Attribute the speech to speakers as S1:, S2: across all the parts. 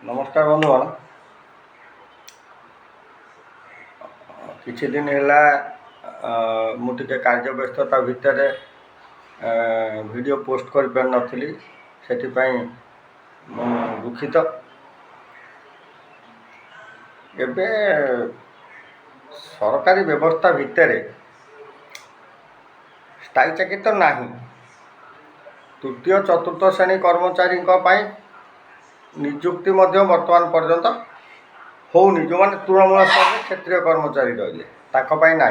S1: नमस्कार बंधुगण किछि दिन है मुझे कार्य व्यस्तता भितर वीडियो पोस्ट कर पार नथिली से दुखित। एबे सरकारी व्यवस्था भितर स्थायी चाकरी तो नहीं, तृतीय चतुर्थ श्रेणी कर्मचारी निजुक्ति वर्तमान पर्यंत होनी, जो मैंने तृणमूल स्तर में क्षेत्रीय कर्मचारी रही ना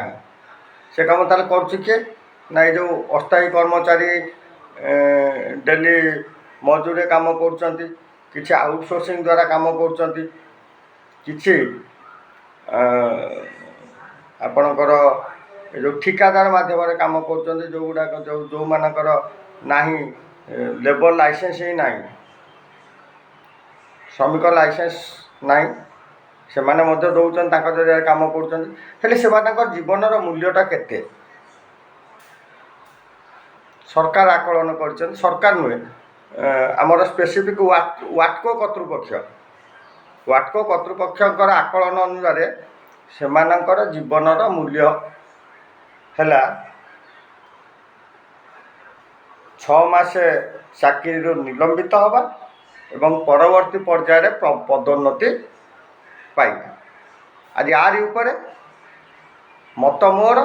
S1: से कम ताल किए ना ये जो अस्थायी कर्मचारी डेली मजूरी काम कर आउटसोर्सिंग द्वारा काम कर आपणकर जो ठिकादार माध्यम काम कर जो गुड़ाक जो मानकर नहीं लेबर लाइसेंस ही नहीं, श्रमिक लाइसेंस नहीं, से माने दौरान जरिए काम कर जीवनर मूल्यटा केते सरकार आकलन कर सरकार नुहे आमर स्पेसिफिक वाटको कर्तृपक्षर आकलन अनुसार से जीवनर मूल्य है 6 मास चाकरी निलंबित हवा एवं परवर्ती पर्यायर पदोन्नति पाइबा। आज यार ऊपर मत मोर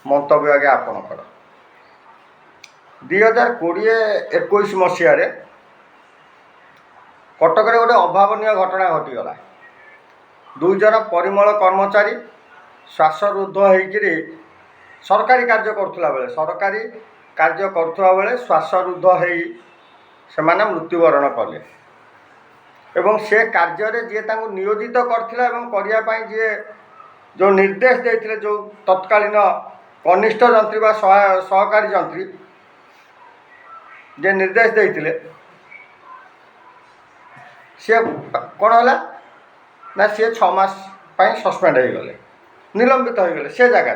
S1: मंतव्य आगे आपणकर 2020-21 मसीह कटक गोटे अभावन घटना घटीगला। 2 जन परिमल कर्मचारी श्वासरुद्ध होकर सरकारी कार्य करुवा बेले श्वासरुद्ध हो से मृत्युवरण कले एवं से कार्य जी नियोजित करने जी जो निर्देश देते जो तत्कालीन कनिष्ठ जंत्री बा सहकारी जंत्री जे निर्देश देते सी कौन है ना सी 6 मास सस्पेंड हो गले, निलंबित हो गले से जगह।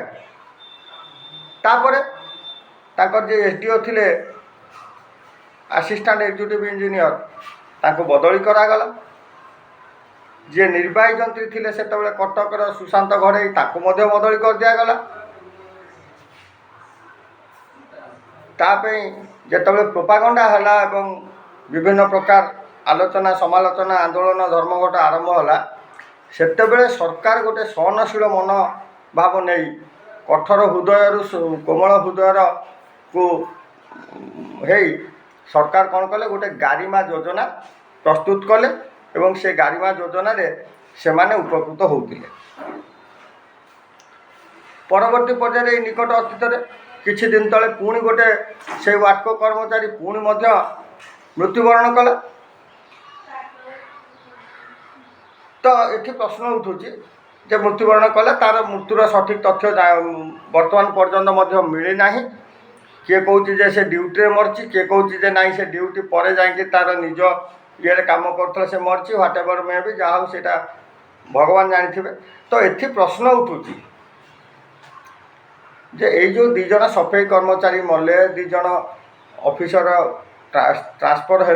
S1: तापर ताकर जे एसडीओ थिले असिस्टेंट एग्जीक्यूटिव इंजीनियर ताको बदली करागला। जे निर्वाही जंत्री थिले से कटकर सुशांत घड़ई ताको मध्य बदली कर दिगला। जिते प्रोपागंडा है एवं विभिन्न प्रकार आलोचना समालोचना आंदोलन धर्मघट आरंभ है सेतेबेले सरकार गोटे सहनशील मनोभाव नहीं कठोर हृदय कोमल हृदयर को सरकार कौन कले गोटे गारिमा योजना प्रस्तुत कले एवं से गारिमा योजना रे से माने उपकृत होते। परवर्ती पर्यायर निकट अतीत किछि दिन तले पुणी गोटे से वाटको कर्मचारी पुणी मृत्युवरण कला। तो ये प्रश्न उठुची जे मृत्युवरण कले तार मृत्युर सठिक तथ्य वर्तमान पर्यंत मिली ना। किए कौच से ड्यूटी मरची, किए कौच ना से ड्यूटी पर जाकि तार निज ये कम कर से मरची ह्वाट एवर मे भी जहाँ से भगवान जानी। तो ये प्रश्न उठुची जे यो 2 जन सफाई कर्मचारी मले 2 जन ऑफिसर ट्रांसफर है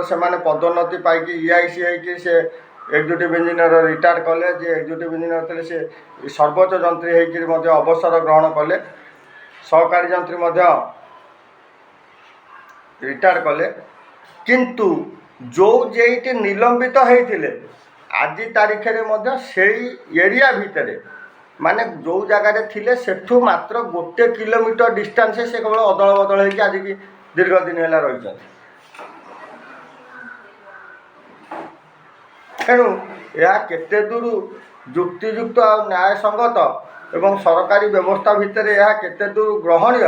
S1: से पदोन्नति पाई ईआईसी होगी से एग्जीक्यूटिव इंजीनियर रिटायर कले। जे एग्जीक्यूटिव इंजीनियर थे से सर्वोच्च जंत्री होकर अवसर ग्रहण कले, सहकारी जंत्री रिटायर कले। किंतु जो जेटी निलंबित होते आज तारीख में से एरिया भितर माने जो जगार थिले सेठू मात्र 1 किलोमीटर डिस्टेंस से केवल अदल बदल होगी आज की दीर्घ दिन है रही। तेणु यह केते दूर युक्तियुक्त और न्यायसंगत एवं सरकारी व्यवस्था भितर यह केते दूर ग्रहणीय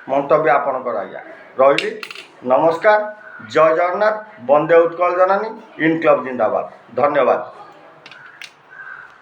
S1: मंतव्य आपणकर आज्ञा रही। नमस्कार, जय जगन्नाथ, वंदे उत्कल जननी, इनक्लब जिंदाबाद। धन्यवाद।